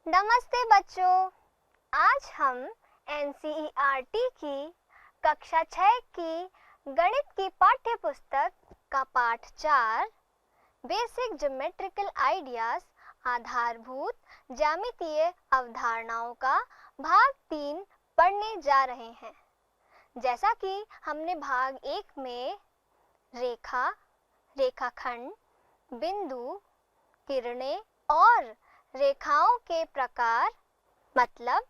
नमस्ते बच्चों, आज हम एनसीईआरटी की कक्षा 6 की गणित की पाठ्य पुस्तक का पाठ 4 बेसिक ज्योमेट्रिकल आइडियाज आधारभूत ज्यामितीय अवधारणाओं का भाग 3 पढ़ने जा रहे हैं। जैसा कि हमने भाग 1 में रेखा, रेखाखंड, बिंदु, किरणें और रेखाओं के प्रकार मतलब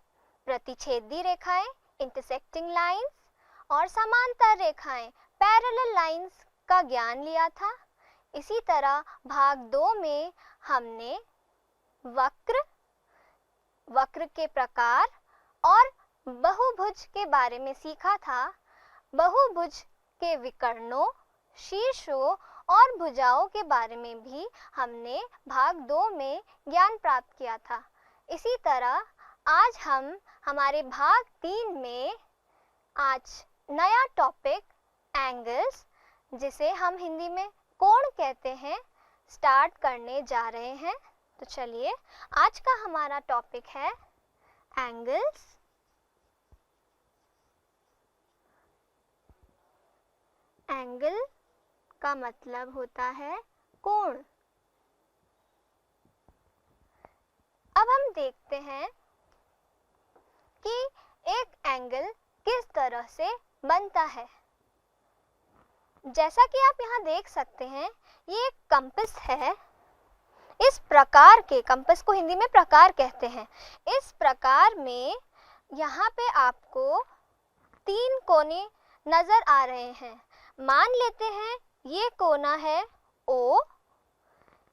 प्रतिच्छेदी रेखाएं इंटरसेक्टिंग लाइंस और समांतर रेखाएं पैरेलल लाइंस का ज्ञान लिया था। इसी तरह भाग 2 में हमने वक्र के प्रकार और बहुभुज के बारे में सीखा था। बहुभुज के विकर्णों, शीर्षों और भुजाओं के बारे में भी हमने भाग 2 में ज्ञान प्राप्त किया था। इसी तरह आज हम हमारे भाग 3 में आज नया टॉपिक एंगल्स, जिसे हम हिंदी में कोण कहते हैं, स्टार्ट करने जा रहे हैं। तो चलिए, आज का हमारा टॉपिक है एंगल्स। एंगल का मतलब होता है कोण। अब हम देखते हैं कि एक एंगल किस तरह से बनता है। जैसा कि आप यहाँ देख सकते हैं, ये एक कंपास है। इस प्रकार के कंपास को हिंदी में प्रकार कहते हैं। इस प्रकार में यहाँ पे आपको 3 कोने नजर आ रहे हैं। मान लेते हैं ये कोना है O,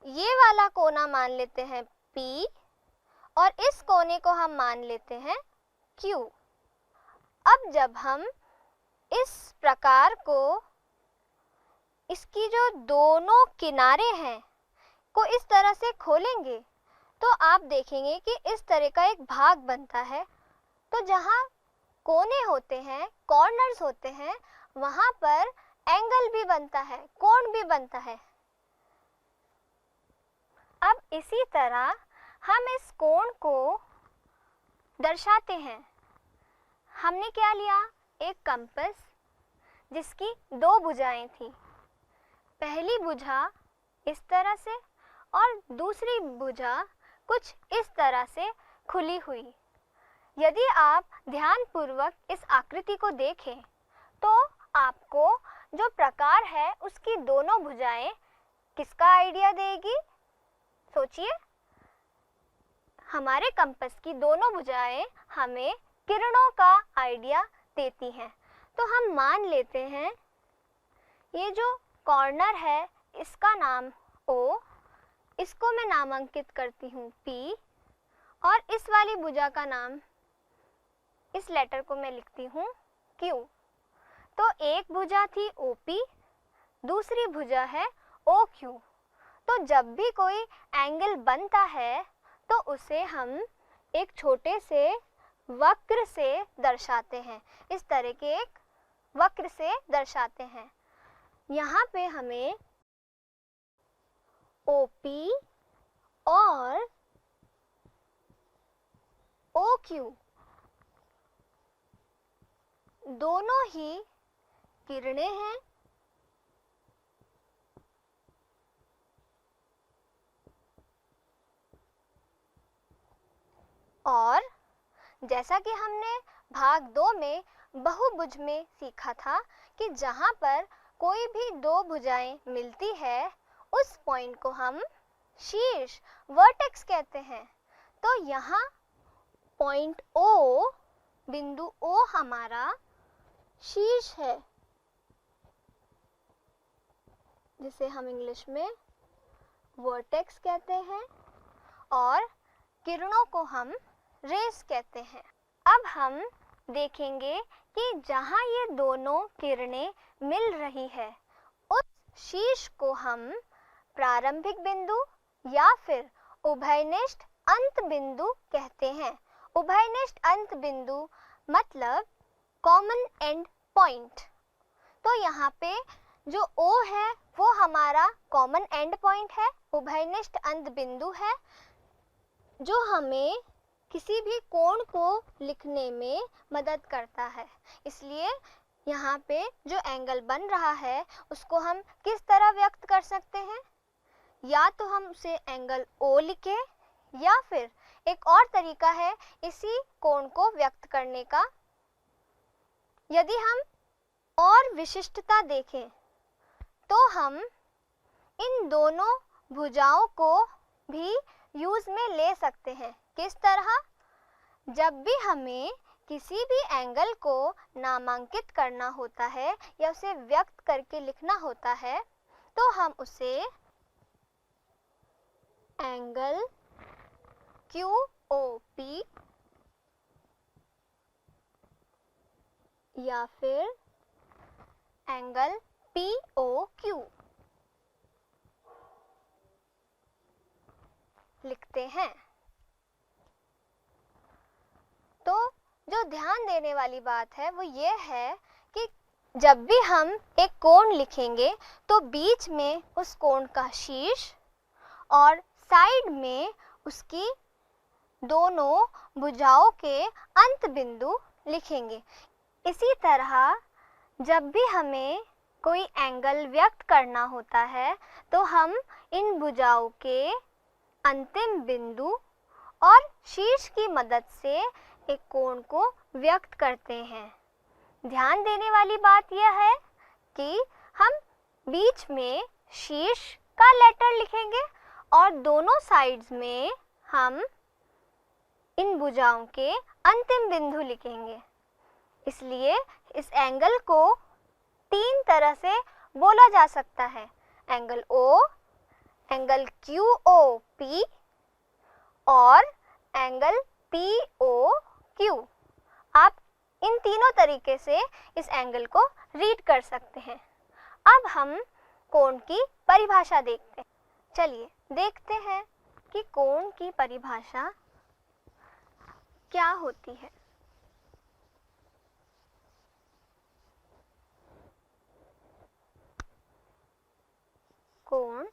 ये वाला कोना मान लेते हैं P और इस कोने को हम मान लेते हैं Q। अब जब हम इस प्रकार को, इसकी जो दोनों किनारे हैं को इस तरह से खोलेंगे तो आप देखेंगे कि इस तरह का एक भाग बनता है। तो जहाँ कोने होते हैं, कॉर्नर्स होते हैं, वहाँ पर एंगल भी बनता है, कोण भी बनता है। अब इसी तरह हम इस कोण को दर्शाते हैं। हमने क्या लिया? एक कंपास जिसकी 2 भुजाएं थी। पहली भुजा इस तरह से और दूसरी भुजा कुछ इस तरह से खुली हुई। यदि आप ध्यानपूर्वक इस आकृति को देखें तो आपको जो प्रकार है उसकी दोनों भुजाएं किसका आइडिया देगी? सोचिए, हमारे कंपास की दोनों भुजाएं हमें किरणों का आइडिया देती हैं। तो हम मान लेते हैं ये जो कॉर्नर है इसका नाम O, इसको मैं नामांकित करती हूँ P और इस वाली भुजा का नाम, इस लेटर को मैं लिखती हूँ Q। तो एक भुजा थी OP, दूसरी भुजा है OQ। तो जब भी कोई एंगल बनता है तो उसे हम एक छोटे से वक्र से दर्शाते हैं। इस तरह के एक वक्र से दर्शाते हैं। यहाँ पे हमें OP और OQ दोनों ही किरणें हैं। और जैसा कि हमने भाग 2 में बहुभुज में सीखा था कि जहाँ पर कोई भी 2 भुजाएं मिलती है उस पॉइंट को हम शीर्ष, वर्टेक्स कहते हैं। तो यहाँ पॉइंट O, बिंदु O हमारा शीर्ष है, जिसे हम इंग्लिश में वर्टेक्स कहते हैं, और किरणों को हम रेस कहते हैं। अब हम देखेंगे कि जहाँ ये दोनों किरणें मिल रही है उस शीर्ष को हम प्रारंभिक बिंदु या फिर उभयनिष्ठ अंत बिंदु कहते हैं। उभयनिष्ठ अंत बिंदु मतलब कॉमन एंड पॉइंट। तो यहाँ पे जो O है वो हमारा कॉमन एंड पॉइंट है, उभयनिष्ठ अंत बिंदु है, जो हमें किसी भी कोण को लिखने में मदद करता है। इसलिए यहाँ पे जो एंगल बन रहा है उसको हम किस तरह व्यक्त कर सकते हैं? या तो हम उसे एंगल O लिखें, या फिर एक और तरीका है इसी कोण को व्यक्त करने का। यदि हम और विशिष्टता देखें तो हम इन दोनों भुजाओं को भी यूज में ले सकते हैं। किस तरह? जब भी हमें किसी भी एंगल को नामांकित करना होता है या उसे व्यक्त करके लिखना होता है तो हम उसे एंगल QOP या फिर एंगल POQ लिखते हैं। तो जो ध्यान देने वाली बात है वो ये है कि जब भी हम एक कोण लिखेंगे तो बीच में उस कोण का शीर्ष और साइड में उसकी दोनों भुजाओं के अंत बिंदु लिखेंगे। इसी तरह जब भी हमें कोई एंगल व्यक्त करना होता है तो हम इन भुजाओं के अंतिम बिंदु और शीर्ष की मदद से एक कोण को व्यक्त करते हैं। ध्यान देने वाली बात यह है कि हम बीच में शीर्ष का लेटर लिखेंगे और दोनों साइड्स में हम इन भुजाओं के अंतिम बिंदु लिखेंगे। इसलिए इस एंगल को तीन तरह से बोला जा सकता है: एंगल O, एंगल QOP और एंगल POQ। आप इन तीनों तरीके से इस एंगल को रीड कर सकते हैं। अब हम कोण की परिभाषा देखते हैं। चलिए देखते हैं कि कोण की परिभाषा क्या होती है। कोण,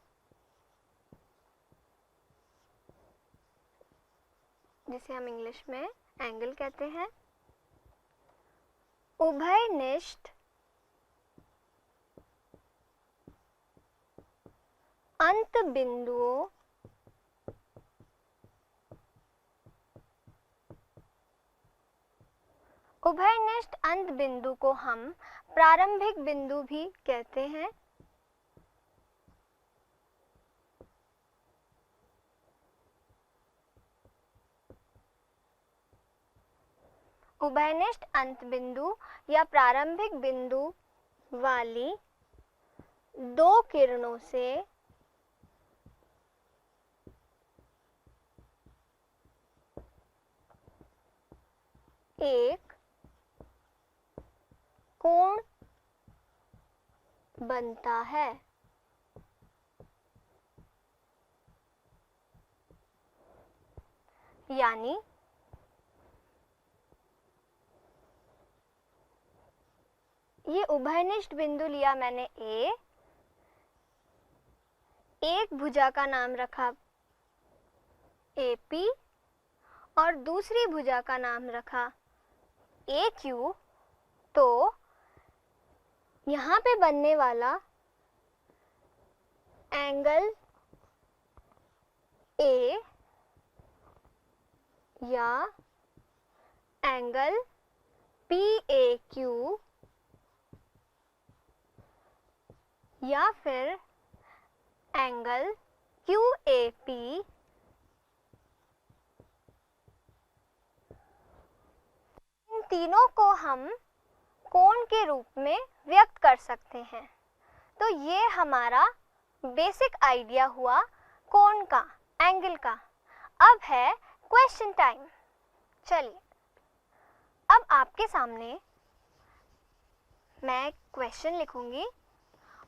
जिसे हम इंग्लिश में एंगल कहते हैं, उभयनिष्ठ अंत बिंदुओं उभयनिष्ठ अंत बिंदु को हम प्रारंभिक बिंदु भी कहते हैं। उभयनिष्ठ अंत बिंदु या प्रारंभिक बिंदु वाली दो किरणों से एक कोण बनता है। यानी ये उभयनिष्ठ बिंदु लिया मैंने A, एक भुजा का नाम रखा AP और दूसरी भुजा का नाम रखा AQ। तो यहाँ पे बनने वाला एंगल A या एंगल PAQ या फिर एंगल QAP इन तीनों को हम कोण के रूप में व्यक्त कर सकते हैं। तो ये हमारा बेसिक आइडिया हुआ कोण का, एंगल का। अब है क्वेश्चन टाइम। चलिए अब आपके सामने मैं क्वेश्चन लिखूंगी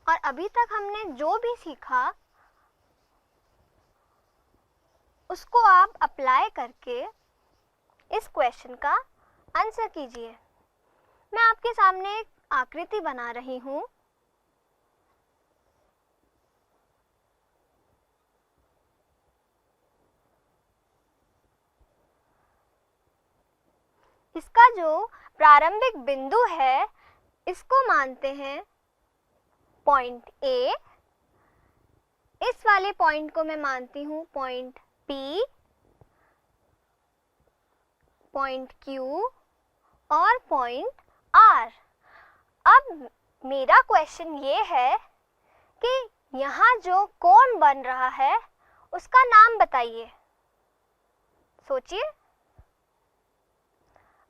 और अभी तक हमने जो भी सीखा उसको आप अप्लाई करके इस क्वेश्चन का आंसर कीजिए। मैं आपके सामने एक आकृति बना रही हूँ। इसका जो प्रारंभिक बिंदु है इसको मानते हैं पॉइंट ए, इस वाले पॉइंट को मैं मानती हूँ पॉइंट पी, पॉइंट क्यू और पॉइंट आर। अब मेरा क्वेश्चन ये है कि यहाँ जो कोण बन रहा है उसका नाम बताइए। सोचिए।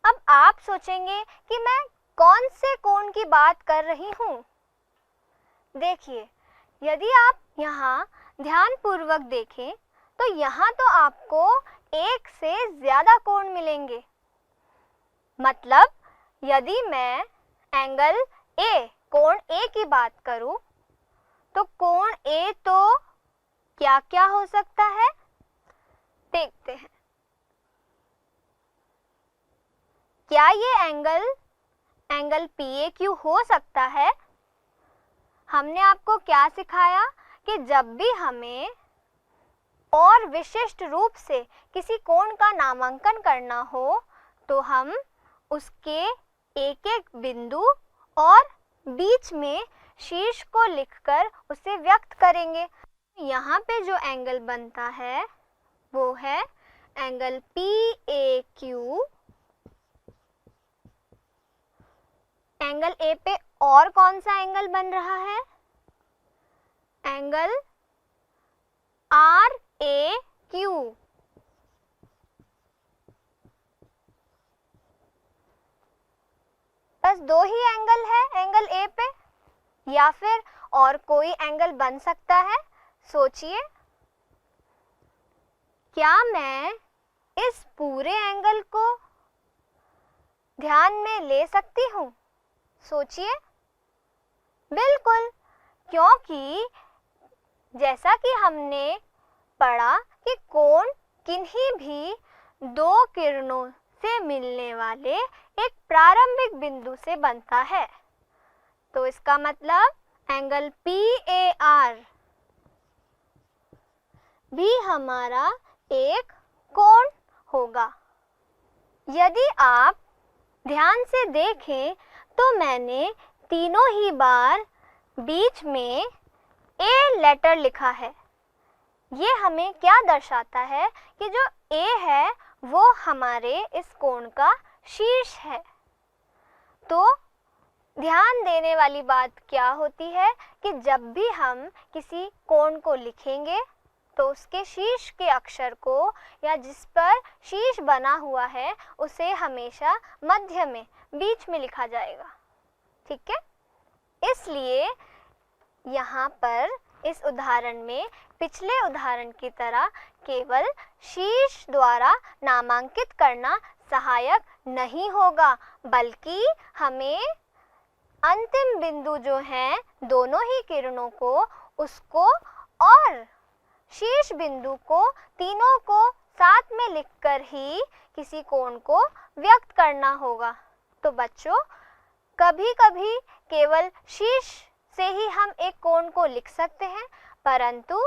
अब आप सोचेंगे कि मैं कौन से कोण की बात कर रही हूँ। देखिए, यदि आप यहाँ ध्यानपूर्वक देखें तो यहाँ तो आपको एक से ज़्यादा कोण मिलेंगे। मतलब यदि मैं एंगल ए, कोण ए की बात करूं तो कोण ए तो क्या क्या हो सकता है, देखते हैं। क्या ये एंगल PAQ हो सकता है? हमने आपको क्या सिखाया कि जब भी हमें और विशिष्ट रूप से किसी कोण का नामांकन करना हो तो हम उसके एक एक बिंदु और बीच में शीर्ष को लिखकर उसे व्यक्त करेंगे। यहाँ पे जो एंगल बनता है वो है एंगल PAQ। एंगल ए पे और कौन सा एंगल बन रहा है? Angle RAQ। बस दो ही एंगल है एंगल ए पे, या फिर और कोई एंगल बन सकता है? सोचिए। क्या मैं इस पूरे एंगल को ध्यान में ले सकती हूँ? सोचिए। बिल्कुल, क्योंकि जैसा कि हमने पढ़ा कि कोण किन्हीं भी दो किरणों से मिलने वाले एक प्रारंभिक बिंदु से बनता है। तो इसका मतलब एंगल PAR भी हमारा एक कोण होगा। यदि आप ध्यान से देखें तो मैंने तीनों ही बार बीच में A लेटर लिखा है। ये हमें क्या दर्शाता है कि जो A है वो हमारे इस कोण का शीर्ष है। तो ध्यान देने वाली बात क्या होती है कि जब भी हम किसी कोण को लिखेंगे तो उसके शीर्ष के अक्षर को या जिस पर शीर्ष बना हुआ है उसे हमेशा मध्य में, बीच में लिखा जाएगा। ठीक है? इसलिए यहाँ पर इस उदाहरण में पिछले उदाहरण की तरह केवल शीर्ष द्वारा नामांकित करना सहायक नहीं होगा, बल्कि हमें अंतिम बिंदु जो हैं दोनों ही किरणों को, उसको और शीर्ष बिंदु को, तीनों को साथ में लिखकर ही किसी कोण को व्यक्त करना होगा। तो बच्चों, कभी-कभी केवल शीर्ष से ही हम एक कोण को लिख सकते हैं, परंतु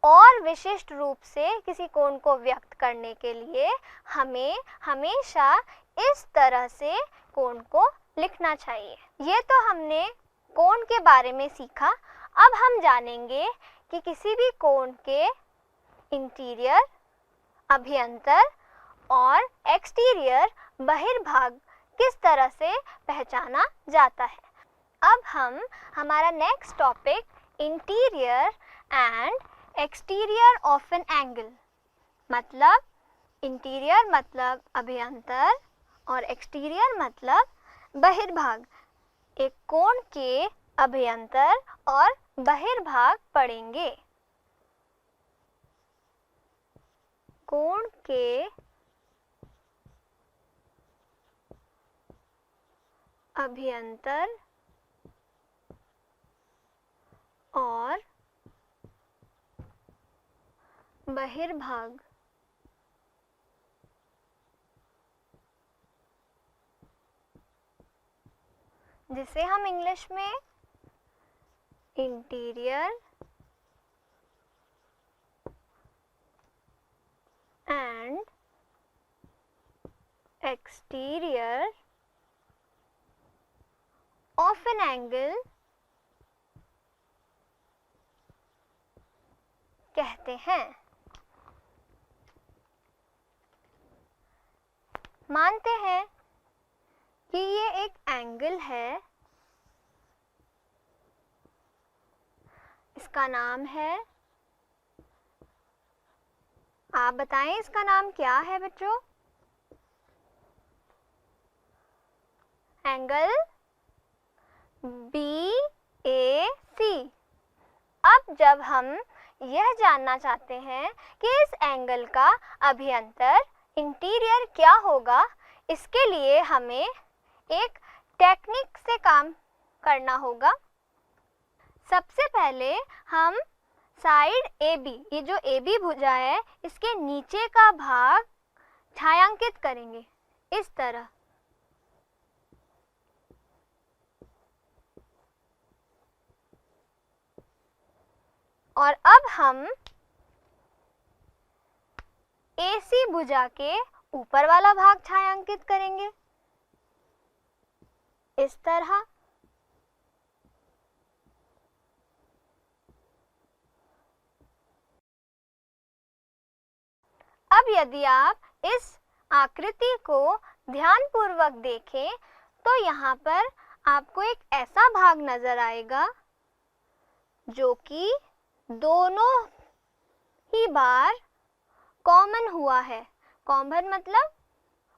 और विशिष्ट रूप से किसी कोण को व्यक्त करने के लिए हमें हमेशा इस तरह से कोण को लिखना चाहिए। ये तो हमने कोण के बारे में सीखा। अब हम जानेंगे कि किसी भी कोण के इंटीरियर, अभ्यंतर और एक्सटीरियर, बहिर्भाग किस तरह से पहचाना जाता है। अब हम हमारा next topic interior and exterior of an angle, मतलब इंटीरियर मतलब अभ्यंतर और एक्सटीरियर मतलब बहिर्भाग, एक कोण के अभ्यंतर और बहिर्भाग पढ़ेंगे। कोण के अभ्यंतर और बहिर्भाग, जिसे हम इंग्लिश में interior and exterior of an angle कहते हैं। मानते हैं कि ये एक एंगल है, इसका नाम है, आप बताएं इसका नाम क्या है बच्चों? Angle BAC। अब जब हम यह जानना चाहते हैं कि इस एंगल का अभियंतर इंटीरियर क्या होगा, इसके लिए हमें एक टेक्निक से काम करना होगा। सबसे पहले हम साइड AB, ये जो AB भुजा है, इसके नीचे का भाग छायांकित करेंगे इस तरह। और अब हम AC भुजा के ऊपर वाला भाग छायांकित करेंगे इस तरह। अब यदि आप इस आकृति को ध्यानपूर्वक देखें तो यहाँ पर आपको एक ऐसा भाग नजर आएगा जो कि दोनों ही बार कॉमन हुआ है। कॉमन मतलब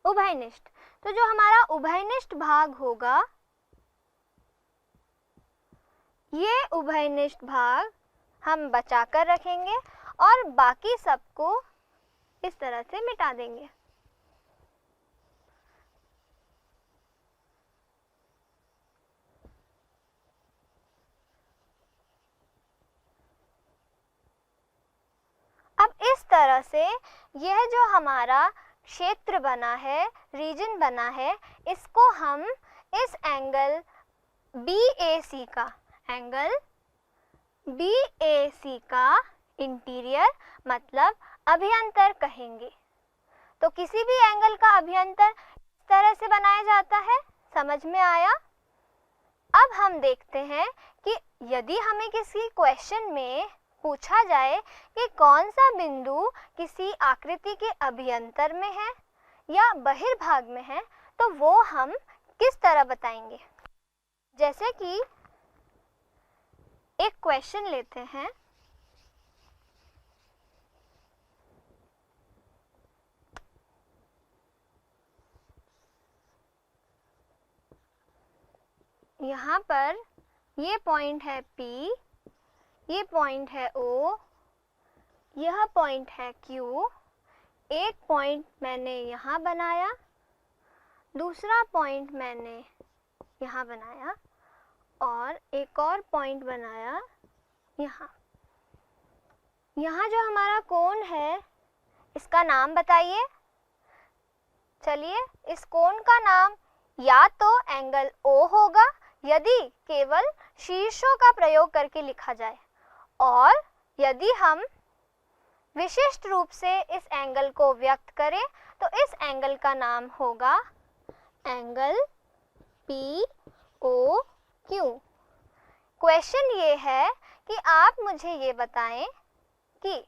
उभयनिष्ठ। तो जो हमारा उभयनिष्ठ भाग होगा, ये उभयनिष्ठ भाग हम बचा कर रखेंगे और बाकी सबको इस तरह से मिटा देंगे। अब इस तरह से यह जो हमारा क्षेत्र बना है, रीजन बना है, इसको हम इस एंगल BAC का इंटीरियर मतलब अभियंतर कहेंगे। तो किसी भी एंगल का अभियंतर इस तरह से बनाया जाता है, समझ में आया? अब हम देखते हैं कि यदि हमें किसी क्वेश्चन में पूछा जाए कि कौन सा बिंदु किसी आकृति के अभियंतर में है या बहिर्भाग में है, तो वो हम किस तरह बताएंगे। जैसे कि एक क्वेश्चन लेते हैं, यहाँ पर ये पॉइंट है P, ये पॉइंट है O, यह पॉइंट है Q। एक पॉइंट मैंने यहाँ बनाया, दूसरा पॉइंट मैंने यहाँ बनाया और एक और पॉइंट बनाया यहाँ। यहाँ जो हमारा कोण है, इसका नाम बताइए। चलिए, इस कोण का नाम या तो एंगल O होगा यदि केवल शीर्षों का प्रयोग करके लिखा जाए, और यदि हम विशिष्ट रूप से इस एंगल को व्यक्त करें तो इस एंगल का नाम होगा एंगल POQ। क्वेश्चन ये है कि आप मुझे ये बताएं कि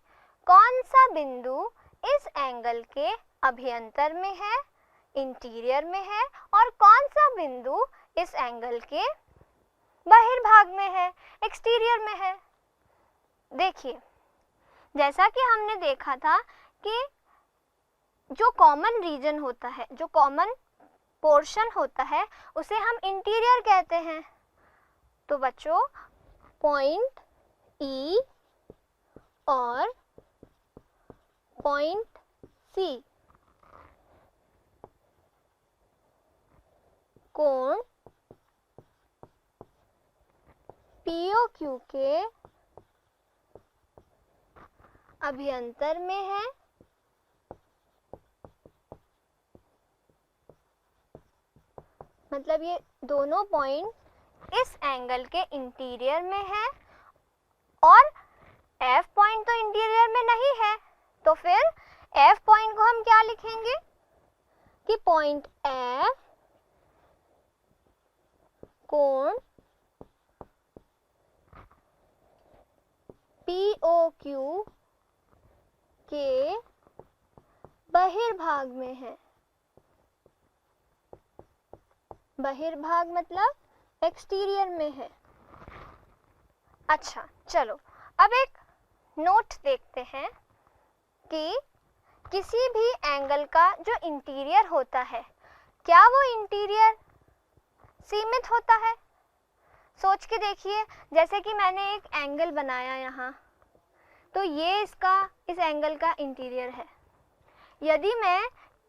कौन सा बिंदु इस एंगल के अभियंतर में है, इंटीरियर में है, और कौन सा बिंदु इस एंगल के बहिर्भाग में है, एक्सटीरियर में है। देखिए, जैसा कि हमने देखा था कि जो कॉमन रीजन होता है, जो कॉमन पोर्शन होता है, उसे हम इंटीरियर कहते हैं। तो बच्चों, पॉइंट E और पॉइंट C कोण POQ के अभियंतर में है, मतलब ये दोनों पॉइंट इस एंगल के इंटीरियर में है, और F पॉइंट तो इंटीरियर में नहीं है, तो फिर F पॉइंट को हम क्या लिखेंगे कि पॉइंट ए कोण POQ के बहिर्भाग में है। बहिर्भाग मतलब एक्सटीरियर में है। अच्छा चलो अब एक नोट देखते हैं कि किसी भी एंगल का जो इंटीरियर होता है, क्या वो इंटीरियर सीमित होता है? सोच के देखिए, जैसे कि मैंने एक एंगल बनाया यहाँ, तो ये इस एंगल का इंटीरियर है। यदि मैं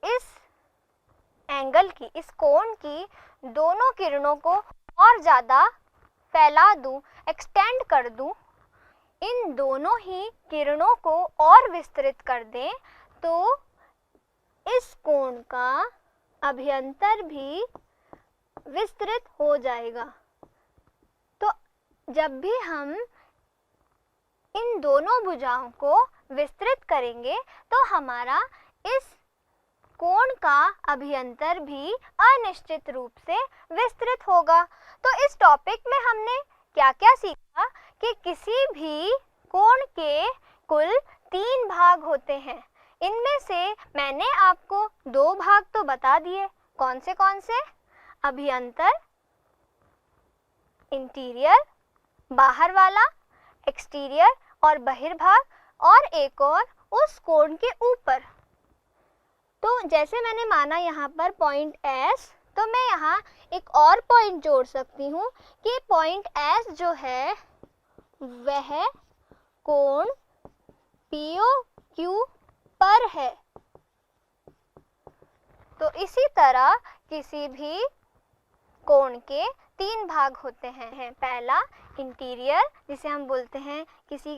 इस एंगल की, इस कोण की दोनों किरणों को और ज़्यादा फैला दूं, एक्सटेंड कर दूं, इन दोनों ही किरणों को और विस्तृत कर दें, तो इस कोण का अभ्यंतर भी विस्तृत हो जाएगा। तो जब भी हम इन दोनों भुजाओं को विस्तृत करेंगे तो हमारा इस कोण का अभ्यंतर भी अनिश्चित रूप से विस्तृत होगा। तो इस टॉपिक में हमने क्या क्या सीखा कि किसी भी कोण के कुल 3 भाग होते हैं। इनमें से मैंने आपको 2 भाग तो बता दिए। कौन से? अभ्यंतर, इंटीरियर बाहर वाला, एक्सटीरियर और बहिर्भाग, और एक और उस कोण के ऊपर। तो जैसे मैंने माना यहाँ पर पॉइंट S, तो मैं यहाँ एक और पॉइंट जोड़ सकती हूँ कि पॉइंट S जो है वह कोण POQ पर है। तो इसी तरह किसी भी कोण के 3 भाग होते हैं। पहला इंटीरियर, जिसे हम बोलते हैं किसी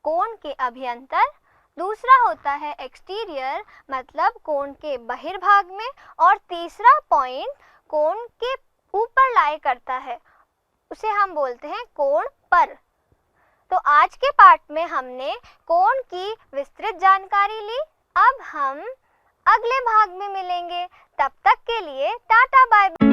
कोण के अभ्यंतर। दूसरा होता है एक्सटीरियर, मतलब कोण के बहिर्भाग में। और तीसरा पॉइंट कोण के ऊपर लाई करता है, उसे हम बोलते हैं कोण पर। तो आज के पाठ में हमने कोण की विस्तृत जानकारी ली। अब हम अगले भाग में मिलेंगे। तब तक के लिए टाटा बाय बाय।